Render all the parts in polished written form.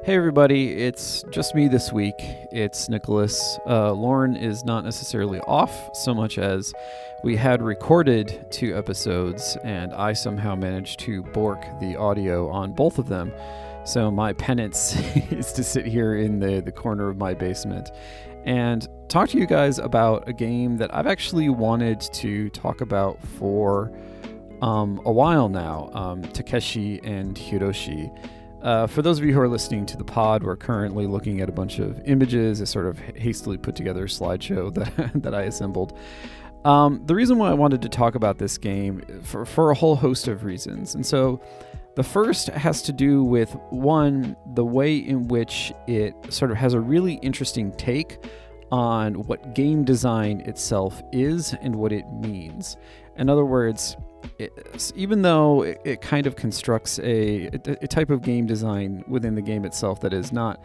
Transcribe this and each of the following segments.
Hey everybody, it's just me this week. It's Nicholas. Lauren is not necessarily off so much as we had recorded 2 episodes and I somehow managed to bork the audio on both of them. So my penance is to sit here in the corner of my basement and talk to you guys about a game that I've actually wanted to talk about for a while now, Takeshi and Hiroshi. For those of you who are listening to the pod, we're currently looking at a bunch of images, a sort of hastily put together slideshow that I assembled. The reason why I wanted to talk about this game for a whole host of reasons. And so the first has to do with, one, the way in which it sort of has a really interesting take on what game design itself is and what it means. In other words, even though it kind of constructs a type of game design within the game itself that is not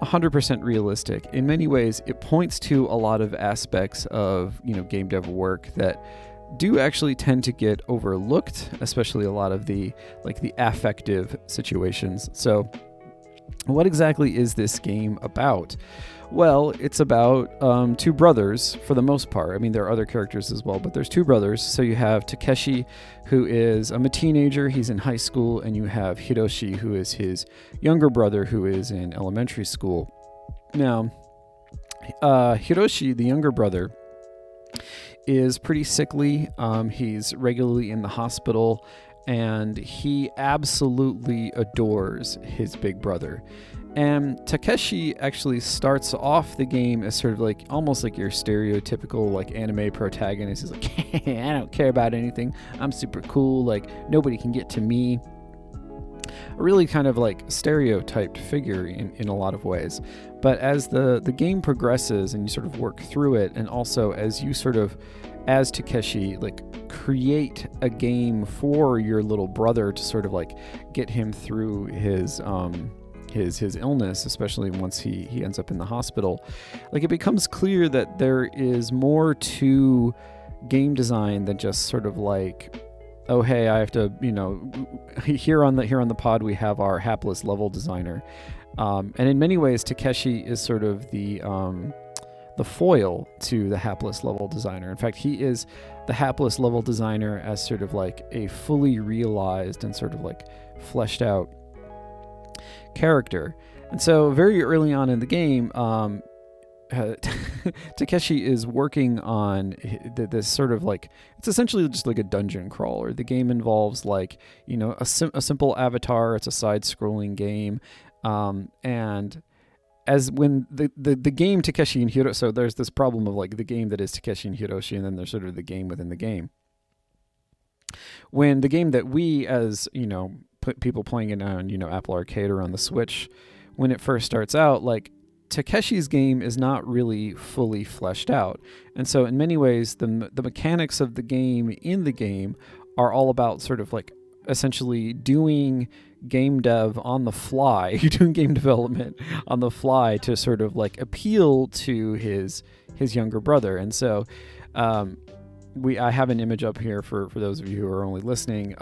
100% realistic, in many ways it points to a lot of aspects of game dev work that do actually tend to get overlooked, especially a lot of the affective situations. So what exactly is this game about? Well, it's about 2 brothers for the most part. I mean, there are other characters as well, but there's 2 brothers. So you have Takeshi, who is a teenager, he's in high school, and you have Hiroshi, who is his younger brother, who is in elementary school. Now, Hiroshi, the younger brother, is pretty sickly. He's regularly in the hospital, and he absolutely adores his big brother. And Takeshi actually starts off the game as sort of almost like your stereotypical anime protagonist. He's like, hey, I don't care about anything. I'm super cool. Nobody can get to me. A really kind of stereotyped figure in a lot of ways. But as the game progresses and you sort of work through it, and also as you sort of, as Takeshi, create a game for your little brother to sort of get him through his illness, especially once he ends up in the hospital, it becomes clear that there is more to game design than just sort of oh, hey, I have to, here on the pod we have our hapless level designer, and in many ways Takeshi is sort of the foil to the hapless level designer. In fact, he is the hapless level designer as sort of a fully realized and sort of fleshed out character. And so very early on in the game, Takeshi is working on this sort of it's essentially just a dungeon crawler. The game involves a simple avatar. It's a side-scrolling game, and as when the game Takeshi and Hiroshi, so there's this problem of the game that is Takeshi and Hiroshi, and then there's sort of the game within the game. When the game that we, as people playing it on Apple Arcade or on the Switch, when it first starts out, Takeshi's game is not really fully fleshed out, and so in many ways the mechanics of the game in the game are all about sort of essentially doing game dev on the fly. You're doing game development on the fly to sort of appeal to his younger brother. And so I have an image up here for those of you who are only listening.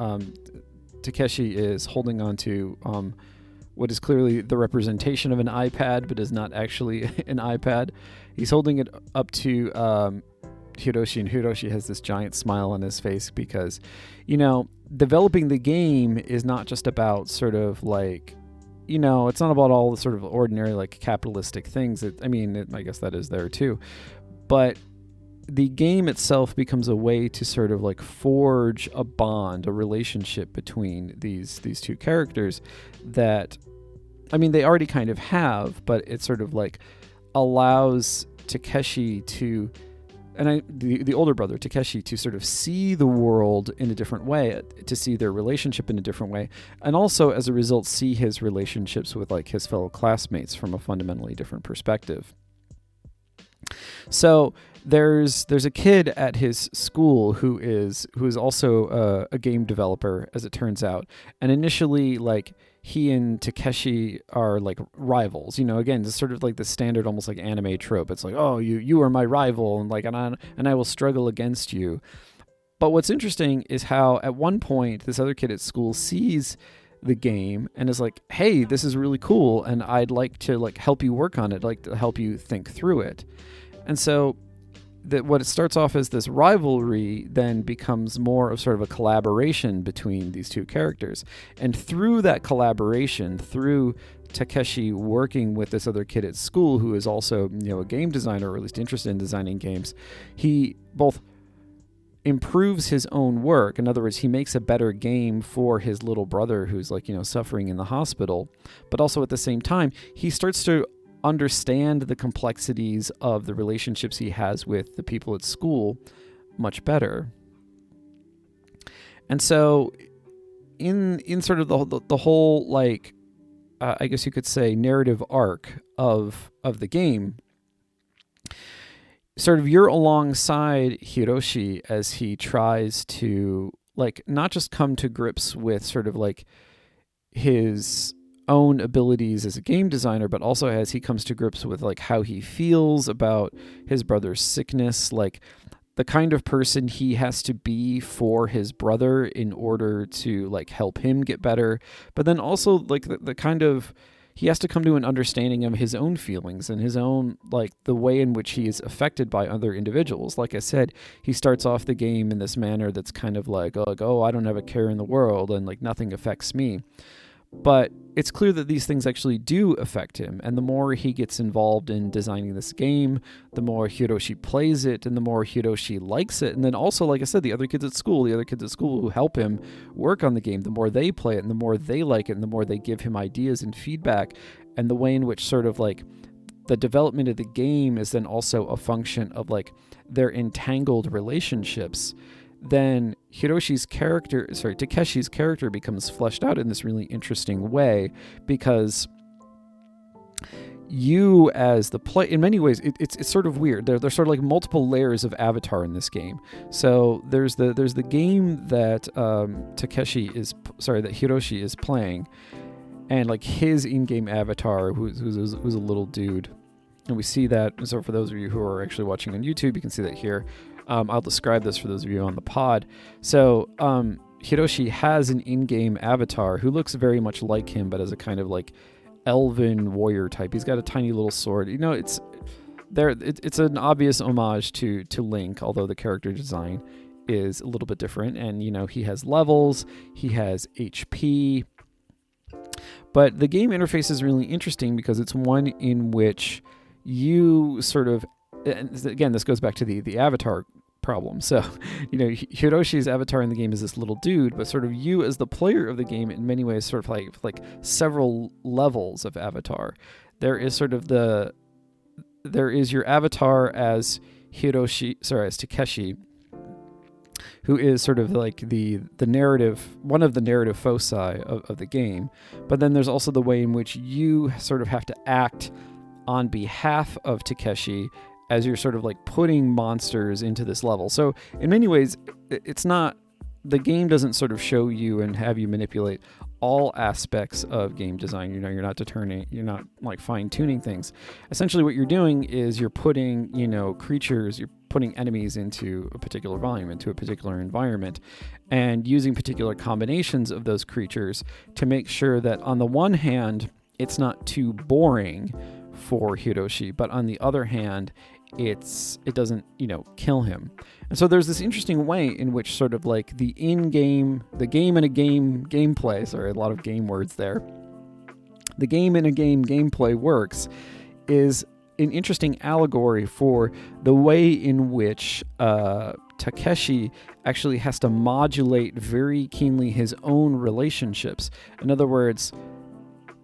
Takeshi is holding on to what is clearly the representation of an iPad, but is not actually an iPad. He's holding it up to Hiroshi, and Hiroshi has this giant smile on his face because, developing the game is not just about sort of it's not about all the sort of ordinary capitalistic things. I guess that is there too, but the game itself becomes a way to sort of forge a bond, a relationship between these 2 characters that, they already kind of have, but it sort of allows Takeshi to, and the older brother Takeshi, to sort of see the world in a different way, to see their relationship in a different way, and also as a result see his relationships with his fellow classmates from a fundamentally different perspective. So there's a kid at his school who is also a game developer, as it turns out, and initially he and Takeshi are rivals. Again, it's sort of the standard almost anime trope. It's oh, you are my rival, and I will struggle against you. But what's interesting is how at one point this other kid at school sees the game and is like, hey, this is really cool, and I'd like to like help you work on it, like to help you think through it. And so that what it starts off as this rivalry then becomes more of sort of a collaboration between these two characters. And through that collaboration, through Takeshi working with this other kid at school who is also, a game designer, or at least interested in designing games, he both improves his own work. In other words, he makes a better game for his little brother who's like, suffering in the hospital. But also at the same time, he starts to understand the complexities of the relationships he has with the people at school much better. And so in sort of the whole, like, I guess you could say, narrative arc of the game, sort of you're alongside Hiroshi as he tries to, like, not just come to grips with sort of like his own abilities as a game designer, but also as he comes to grips with like how he feels about his brother's sickness, like the kind of person he has to be for his brother in order to like help him get better. But then also like the kind of, he has to come to an understanding of his own feelings and his own, like, the way in which he is affected by other individuals. Like I said, he starts off the game in this manner that's kind of like, oh, I don't have a care in the world and like nothing affects me. But it's clear that these things actually do affect him. And the more he gets involved in designing this game, the more Hiroshi plays it and the more Hiroshi likes it. And then also, like I said, the other kids at school who help him work on the game, the more they play it and the more they like it and the more they give him ideas and feedback. And the way in which sort of like the development of the game is then also a function of like their entangled relationships, then Takeshi's character becomes fleshed out in this really interesting way, because you as the play, in many ways, it's sort of weird. There's sort of like multiple layers of avatar in this game. So there's the game that that Hiroshi is playing, and like his in-game avatar, who's a little dude, and we see that. So for those of you who are actually watching on YouTube, you can see that here. I'll describe this for those of you on the pod. So Hiroshi has an in-game avatar who looks very much like him, but as a kind of like elven warrior type. He's got a tiny little sword. It's an obvious homage to Link, although the character design is a little bit different. And he has levels, he has HP. But the game interface is really interesting because it's one in which you sort of, and again, this goes back to the avatar problem. So, Hiroshi's avatar in the game is this little dude, but sort of you as the player of the game in many ways sort of like several levels of avatar. There is your avatar as Takeshi, who is sort of like the narrative, one of the narrative foci of the game. But then there's also the way in which you sort of have to act on behalf of Takeshi as you're sort of like putting monsters into this level. So in many ways, it's not, the game doesn't sort of show you and have you manipulate all aspects of game design. You're not like fine tuning things. Essentially what you're doing is you're putting, creatures, you're putting enemies into a particular volume, into a particular environment, and using particular combinations of those creatures to make sure that on the one hand, it's not too boring for Hiroshi, but on the other hand, it doesn't, kill him. And so there's this interesting way in which sort of like the game in a game gameplay, sorry, a lot of game words there. The game in a game gameplay works is an interesting allegory for the way in which Takeshi actually has to modulate very keenly his own relationships. In other words,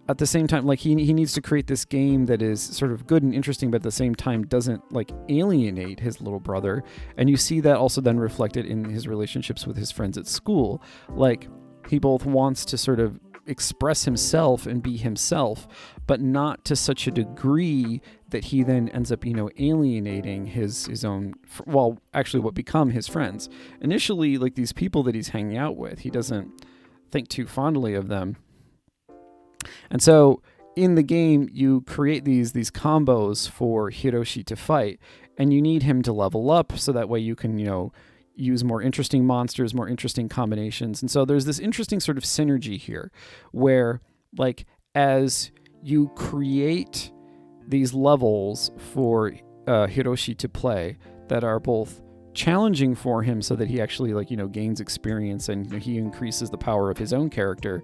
at the same time, like he needs to create this game that is sort of good and interesting, but at the same time doesn't like alienate his little brother. And you see that also then reflected in his relationships with his friends at school. Like he both wants to sort of express himself and be himself, but not to such a degree that he then ends up, alienating his own, well, actually what become his friends. Initially, like these people that he's hanging out with, he doesn't think too fondly of them. And so in the game, you create these combos for Hiroshi to fight, and you need him to level up so that way you can, use more interesting monsters, more interesting combinations. And so there's this interesting sort of synergy here where, like, as you create these levels for Hiroshi to play that are both challenging for him so that he actually, like, gains experience and he increases the power of his own character.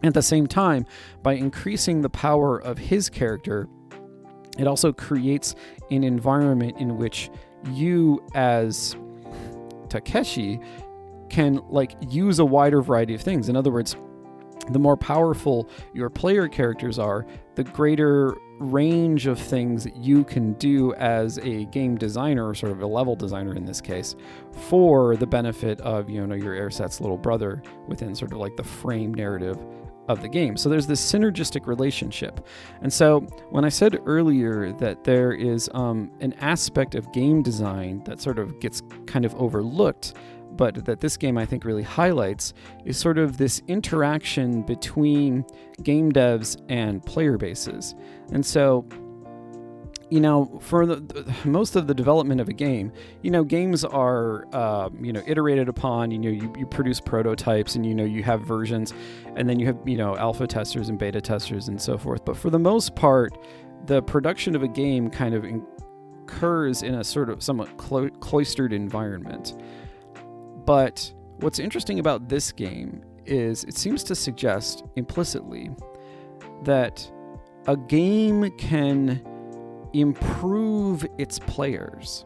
At the same time, by increasing the power of his character, it also creates an environment in which you as Takeshi can, like, use a wider variety of things. In other words, the more powerful your player characters are, the greater range of things that you can do as a game designer, or sort of a level designer in this case, for the benefit of, your Airsat's little brother within sort of like the frame narrative of the game. So there's this synergistic relationship. And so when I said earlier that there is an aspect of game design that sort of gets kind of overlooked, but that this game I think really highlights, is sort of this interaction between game devs and player bases. And so, for the most of the development of a game, games are, iterated upon. You produce prototypes, and you have versions, and then you have alpha testers and beta testers and so forth. But for the most part, the production of a game kind of occurs in a sort of somewhat cloistered environment. But what's interesting about this game is it seems to suggest implicitly that a game can improve its players.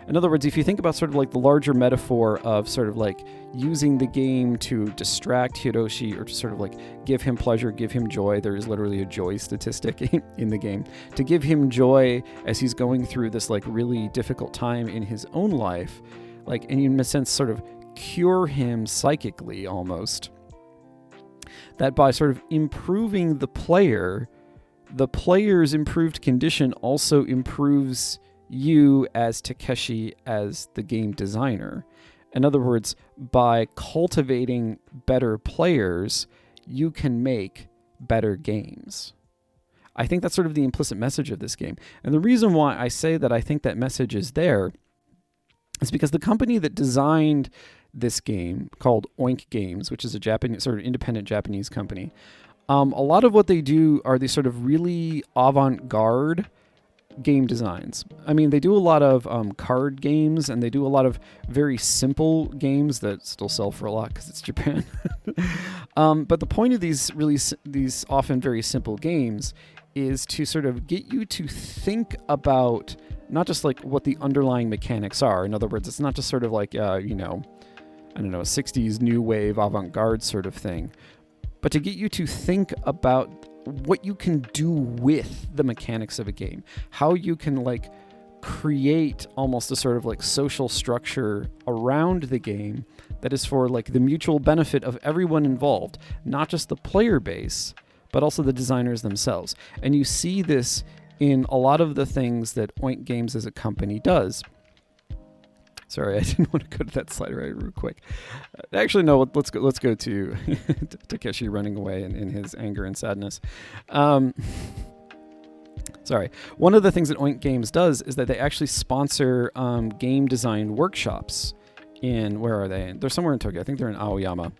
In other words, if you think about sort of like the larger metaphor of sort of like using the game to distract Hiroshi, or to sort of like give him pleasure, give him joy, there is literally a joy statistic in the game, to give him joy as he's going through this like really difficult time in his own life, like, and in a sense sort of cure him psychically almost, that by sort of improving the player's improved condition also improves you as Takeshi, as the game designer. In other words, by cultivating better players, you can make better games. I think that's sort of the implicit message of this game. And the reason why I say that I think that message is there is because the company that designed this game, called Oink Games, which is a Japanese sort of independent Japanese company, a lot of what they do are these sort of really avant-garde game designs. I mean, they do a lot of card games, and they do a lot of very simple games that still sell for a lot because it's Japan. But the point of these often very simple games is to sort of get you to think about not just like what the underlying mechanics are. In other words, it's not just sort of like, a 60s new wave avant-garde sort of thing, but to get you to think about what you can do with the mechanics of a game, how you can like create almost a sort of like social structure around the game that is for like the mutual benefit of everyone involved, not just the player base, but also the designers themselves. And you see this in a lot of the things that Oink Games as a company does. Sorry, I didn't want to go to that slide right real quick. Actually, no, let's go to Takeshi running away in his anger and sadness. Sorry. One of the things that Oink Games does is that they actually sponsor game design workshops in, where are they? They're somewhere in Tokyo. I think they're in Aoyama.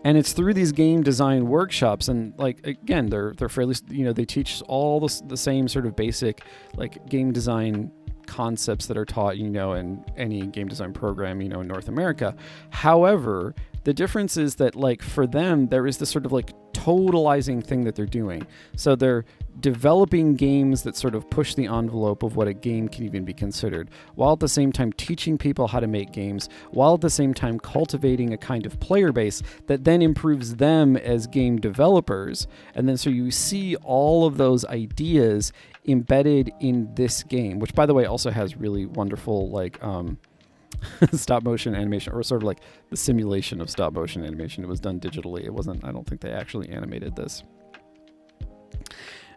And it's through these game design workshops, and like, again, they're fairly, they teach all the same sort of basic like game design concepts that are taught, in any game design program, in North America. However, the difference is that like for them, there is this sort of like totalizing thing that they're doing. So they're developing games that sort of push the envelope of what a game can even be considered, while at the same time teaching people how to make games, while at the same time cultivating a kind of player base that then improves them as game developers. And then so you see all of those ideas embedded in this game, which by the way also has really wonderful like stop motion animation, or sort of like the simulation of stop motion animation. It was done digitally. It wasn't, I don't think they actually animated this.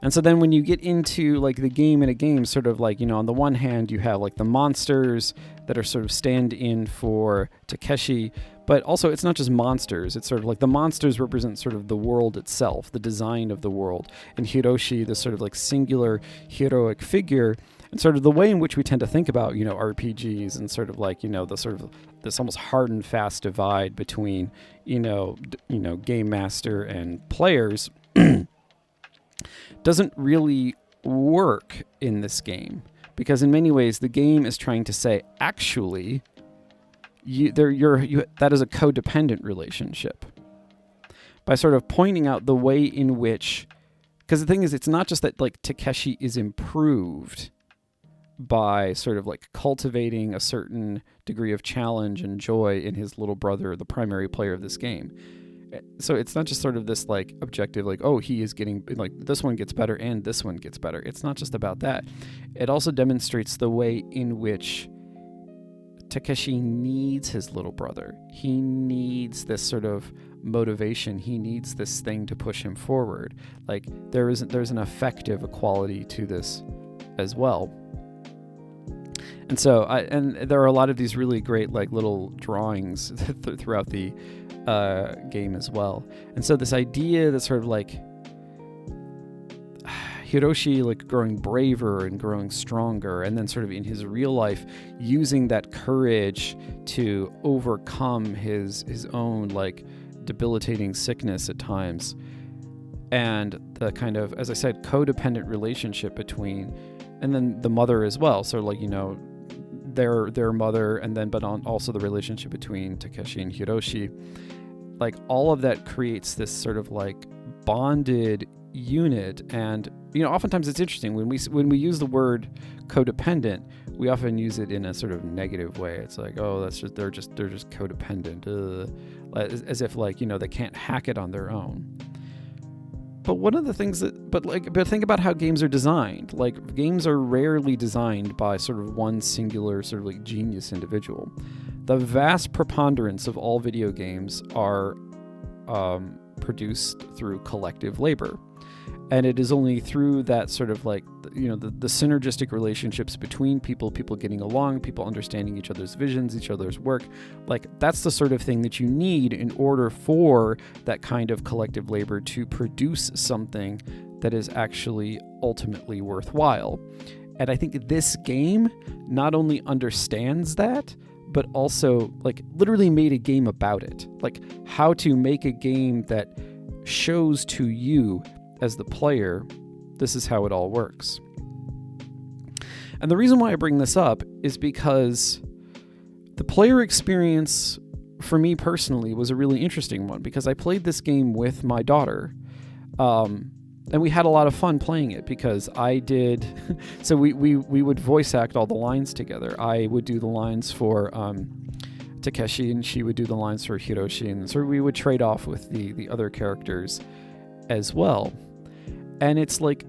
And so then when you get into like the game in a game, sort of like, on the one hand, you have like the monsters that are sort of stand in for Takeshi, but also it's not just monsters. It's sort of like the monsters represent sort of the world itself, the design of the world. And Hiroshi, this sort of like singular heroic figure, And sort of the way in which we tend to think about, RPGs and sort of like, the sort of this almost hard and fast divide between, game master and players doesn't really work in this game, because in many ways the game is trying to say, actually, that is a codependent relationship, by sort of pointing out the way in which, because the thing is, it's not just that like Takeshi is improved by sort of like cultivating a certain degree of challenge and joy in his little brother, the primary player of this game. So it's not just sort of this like objective, like, oh, he is getting, like, this one gets better and this one gets better. It's not just about that. It also demonstrates the way in which Takeshi needs his little brother. He needs this sort of motivation. He needs this thing to push him forward. Like there's an affective quality to this as well. And so and there are a lot of these really great like little drawings throughout the game as well. And so this idea that sort of like Hiroshi like growing braver and growing stronger, and then sort of in his real life using that courage to overcome his own like debilitating sickness at times, and the kind of, as I said, codependent relationship between, and then the mother as well. So like, their mother, and then also the relationship between Takeshi and Hiroshi. Like all of that creates this sort of like bonded unit. And oftentimes it's interesting when we use the word codependent, we often use it in a sort of negative way. It's like, oh, they're just codependent, as if like they can't hack it on their own. But one of the things but think about how games are designed. Like games are rarely designed by sort of one singular sort of like genius individual. The vast preponderance of all video games are produced through collective labor. And it is only through that sort of like, the synergistic relationships between people getting along, people understanding each other's visions, each other's work. Like that's the sort of thing that you need in order for that kind of collective labor to produce something that is actually ultimately worthwhile. And I think this game not only understands that, but also like literally made a game about it. Like how to make a game that shows to you as the player, this is how it all works. And the reason why I bring this up is because the player experience for me personally was a really interesting one, because I played this game with my daughter, and we had a lot of fun playing it, because I did so we would voice act all the lines together. I would do the lines for Takeshi, and she would do the lines for Hiroshi, and so we would trade off with the other characters as well. And it's like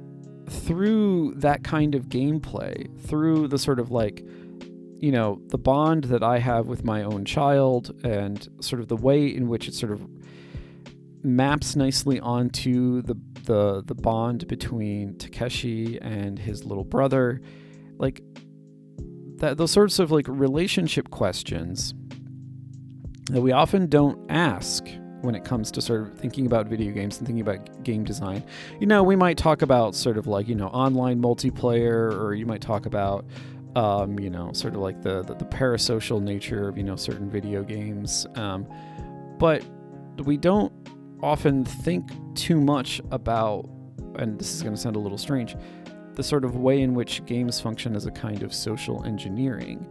through that kind of gameplay, through the sort of like, the bond that I have with my own child, and sort of the way in which it sort of maps nicely onto the bond between Takeshi and his little brother, like that, those sorts of like relationship questions that we often don't ask when it comes to sort of thinking about video games and thinking about game design. We might talk about sort of like, online multiplayer, or you might talk about, sort of like the parasocial nature of, certain video games. But we don't often think too much about, and this is going to sound a little strange, the sort of way in which games function as a kind of social engineering.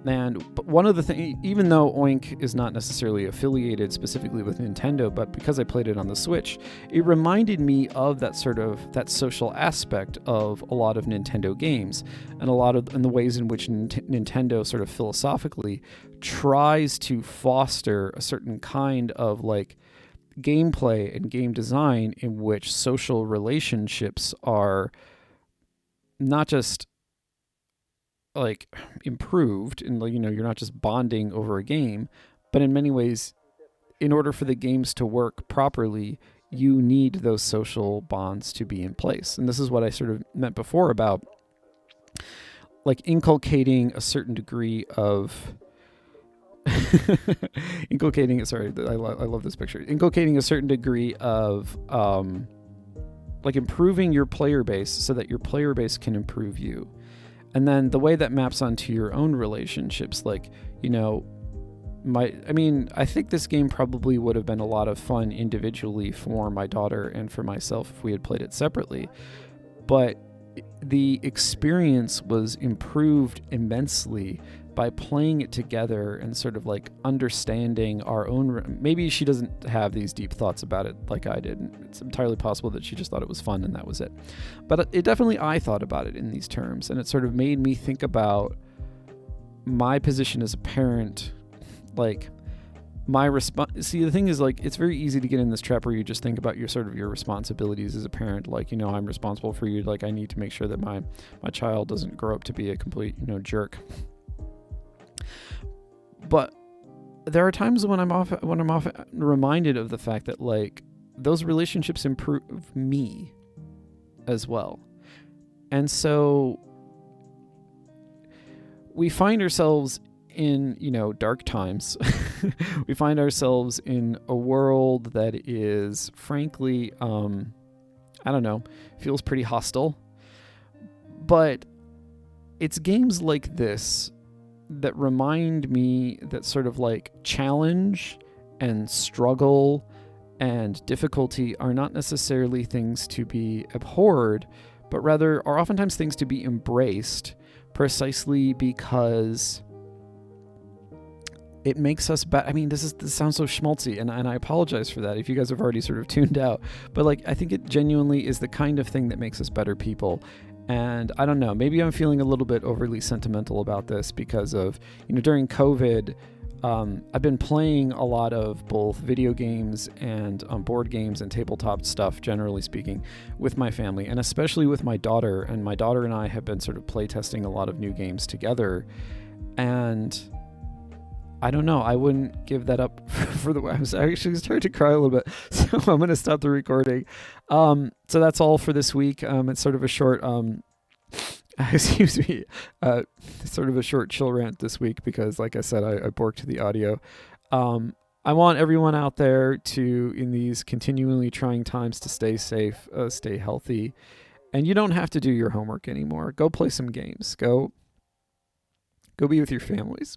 But one of the things, even though Oink is not necessarily affiliated specifically with Nintendo, but because I played it on the Switch, it reminded me of that sort of that social aspect of a lot of Nintendo games, and the ways in which Nintendo sort of philosophically tries to foster a certain kind of like gameplay and game design in which social relationships are not just like improved, and you're not just bonding over a game, but in many ways, in order for the games to work properly, you need those social bonds to be in place. And this is what I sort of meant before about like inculcating a certain degree of I love this picture. Inculcating a certain degree of like improving your player base so that your player base can improve you. And then the way that maps onto your own relationships, like, you know, I think this game probably would have been a lot of fun individually for my daughter and for myself if we had played it separately. But the experience was improved immensely by playing it together and sort of like understanding our own. Maybe she doesn't have these deep thoughts about it like I did. It's entirely possible that she just thought it was fun and that was it. But I thought about it in these terms, and it sort of made me think about my position as a parent. Like, my response. See, the thing is, like, it's very easy to get in this trap where you just think about your responsibilities as a parent. Like, you know, I'm responsible for you. Like, I need to make sure that my child doesn't grow up to be a complete, you know, jerk. But there are times when I'm often reminded of the fact that, like, those relationships improve me as well. And so we find ourselves in, you know, dark times. We find ourselves in a world that is, frankly, feels pretty hostile. But it's games like this that remind me that sort of like challenge and struggle and difficulty are not necessarily things to be abhorred, but rather are oftentimes things to be embraced, precisely because it makes us better. I mean, this sounds so schmaltzy, and I apologize for that if you guys have already sort of tuned out. But like, I think it genuinely is the kind of thing that makes us better people. And I don't know, maybe I'm feeling a little bit overly sentimental about this because of, you know, during COVID, I've been playing a lot of both video games and board games and tabletop stuff, generally speaking, with my family, and especially with my daughter. And my daughter and I have been sort of playtesting a lot of new games together. And I don't know, I wouldn't give that up for the way I was actually starting to cry a little bit, so I'm going to stop the recording. So that's all for this week. It's sort of a short, sort of a short chill rant this week because, like I said, I borked the audio. I want everyone out there to, in these continually trying times, to stay safe, stay healthy, and you don't have to do your homework anymore. Go play some games. Go be with your families.